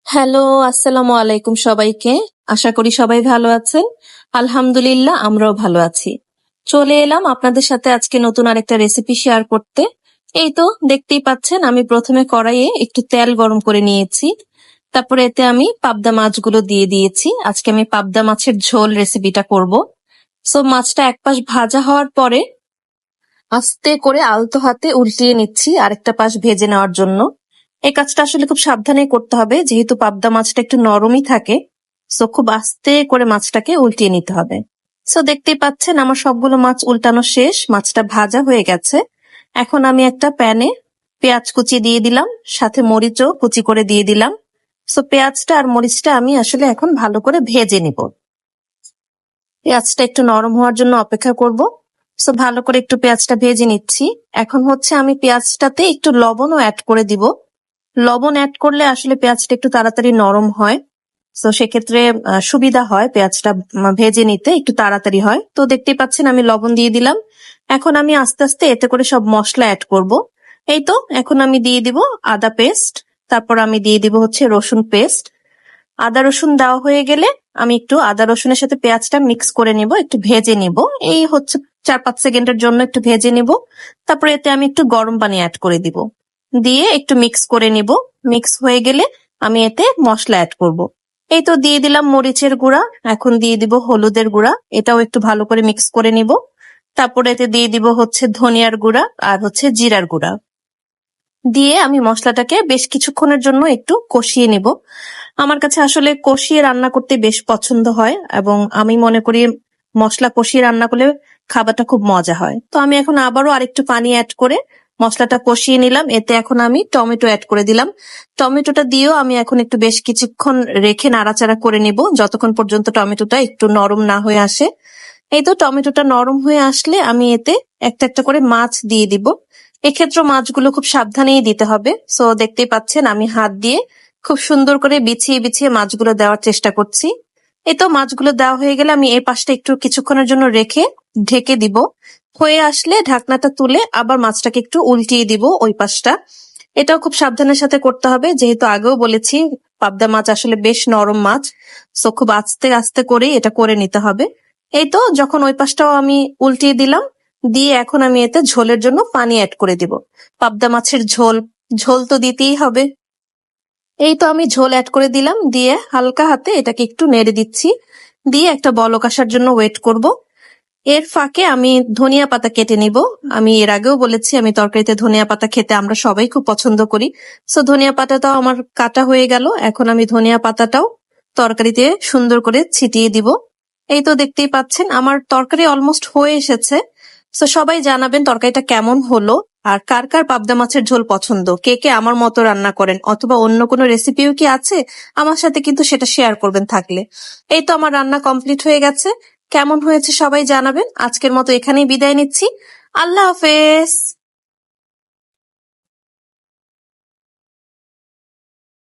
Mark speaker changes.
Speaker 1: Hello, আসসালামু আলাইকুম সবাইকে। আশা করি সবাই ভালো আছেন। আলহামদুলিল্লাহ, আমরাও ভালো আছি। চলে এলাম আপনাদের সাথে আজকে নতুন আরেকটা রেসিপি শেয়ার করতে। এই তো দেখতেই পাচ্ছেন, আমি প্রথমে কড়াইয়ে একটু তেল গরম করে নিয়েছি। তারপরে এতে আমি পাবদা মাছগুলো দিয়ে দিয়েছি। আজকে আমি পাবদা মাছের ঝোল রেসিপিটা করব। সো মাছটা এক পাশ ভাজা হওয়ার পরে আস্তে করে আলতো হাতে উল্টিয়ে নিচ্ছি আরেকটা পাশ ভেজে নেওয়ার জন্য। এই কাজটা আসলে খুব সাবধানে করতে হবে, যেহেতু পাবদা মাছটা একটু নরমই থাকে। সো খুব আস্তে করে মাছটাকে উল্টিয়ে নিতে হবে। সো দেখতেই পাচ্ছেন আমার সবগুলো মাছ উল্টানো শেষ, মাছটা ভাজা হয়ে গেছে। এখন আমি একটা প্যানে পেঁয়াজ কুচি দিয়ে দিলাম, সাথে মরিচও কুচি করে দিয়ে দিলাম। সো পেঁয়াজটা আর মরিচটা আমি আসলে এখন ভালো করে ভেজে নিব। পেঁয়াজটা একটু নরম হওয়ার জন্য অপেক্ষা করব। সো ভালো করে একটু পেঁয়াজটা ভেজে নিচ্ছি। এখন হচ্ছে আমি পেঁয়াজটাতে একটু লবণও অ্যাড করে দিব। লবণ অ্যাড করলে আসলে পেঁয়াজটা একটু তাড়াতাড়ি নরম হয়। তো সেক্ষেত্রে সুবিধা হয়, পেঁয়াজটা ভেজে নিতে একটু তাড়াতাড়ি হয়। তো দেখতেই পাচ্ছেন আমি লবণ দিয়ে দিলাম। এখন আমি আস্তে আস্তে এতে করে সব মশলা অ্যাড করব। এই তো এখন আমি দিয়ে দিব আদা পেস্ট, তারপর আমি দিয়ে দিব হচ্ছে রসুন পেস্ট। আদা রসুন দেওয়া হয়ে গেলে আমি একটু আদা রসুনের সাথে পেঁয়াজটা মিক্স করে নিব, একটু ভেজে নিব। এই হচ্ছে 4-5 সেকেন্ডের জন্য একটু ভেজে নিব। তারপরে এতে আমি একটু গরম পানি অ্যাড করে দিব, দিয়ে একটু মিক্স করে নিব। মিক্স হয়ে গেলে আমি এতে মশলা অ্যাড করব। এই তো দিয়ে দিলাম মরিচের গুঁড়া, এখন দিয়ে দিব হলুদের গুঁড়া, এটাও একটু ভালো করে মিক্স করে নিব। তারপরে এতে দিয়ে দিব হচ্ছে ধনিয়ার গুঁড়া আর হচ্ছে জিরার গুঁড়া। দিয়ে আমি মশলাটাকে বেশ কিছুক্ষণের জন্য একটু কষিয়ে নিব। আমার কাছে আসলে কষিয়ে রান্না করতে বেশ পছন্দ হয়, এবং আমি মনে করি মশলা কষিয়ে রান্না করলে খাবারটা খুব মজা হয়। তো আমি এখন আবারও আরেকটু পানি অ্যাড করে মশলাটা কষিয়ে নিলাম। এতে এখন আমি টমেটো অ্যাড করে দিলাম। টমেটোটা দিয়েও আমি এখন একটু বেশ কিছুক্ষণ রেখে নাড়াচাড়া করে নিব, যতক্ষণ পর্যন্ত টমেটোটা একটু নরম না হয়ে আসে। এই তো টমেটোটা নরম হয়ে আসলে আমি এতে একটা একটা করে মাছ দিয়ে দিব। এক্ষেত্রে মাছগুলো খুব সাবধানেই দিতে হবে। সো দেখতেই পাচ্ছেন আমি হাত দিয়ে খুব সুন্দর করে বিছিয়ে বিছিয়ে মাছগুলো দেওয়ার চেষ্টা করছি। এই তো মাছগুলো দেওয়া হয়ে গেলে আমি এই পাশটা একটু কিছুক্ষণের জন্য রেখে ঢেকে দিব। হয়ে আসলে ঢাকনাটা তুলে আবার মাছটাকে একটু উল্টিয়ে দিব ওই পাশটা। এটাও খুব সাবধানের সাথে করতে হবে, যেহেতু আগেও বলেছি পাবদা মাছ আসলে বেশ নরম মাছ। সো খুব আস্তে আস্তে করেই এটা করে নিতে হবে। এই তো যখন ওই পাশটাও আমি উল্টিয়ে দিলাম, দিয়ে এখন আমি এতে ঝোলের জন্য পানি অ্যাড করে দিব। পাবদা মাছের ঝোল, ঝোল তো দিতেই হবে। এই তো আমি ঝোল অ্যাড করে দিলাম, দিয়ে হালকা হাতে এটাকে একটু নেড়ে দিচ্ছি, দিয়ে একটা বলক আসার জন্য ওয়েট করব। এর ফাঁকে আমি ধনিয়া পাতা কেটে নিব। আমি এর আগেও বলেছি আমি তরকারিতে ধনিয়া পাতা খেতে আমরা সবাই খুব পছন্দ করি। সো ধনিয়া পাতাটাও আমার কাটা হয়ে গেল। এখন আমি ধনিয়া পাতাটাও তরকারিতে সুন্দর করে ছিটিয়ে দিব। এই তো দেখতেই পাচ্ছেন আমার তরকারি অলমোস্ট হয়ে এসেছে। সো সবাই জানাবেন তরকারিটা কেমন হলো, আর কার কার পাবদা মাছের ঝোল পছন্দ, কে কে আমার মতো রান্না করেন, অথবা অন্য কোনো রেসিপিও কি আছে আমার সাথে কিন্তু সেটা শেয়ার করবেন থাকলে। এই তো আমার রান্না কমপ্লিট হয়ে গেছে। কেমন হয়েছে সবাই জানাবেন। আজকের মতো এখানেই বিদায় নিচ্ছি। আল্লাহ হাফেজ।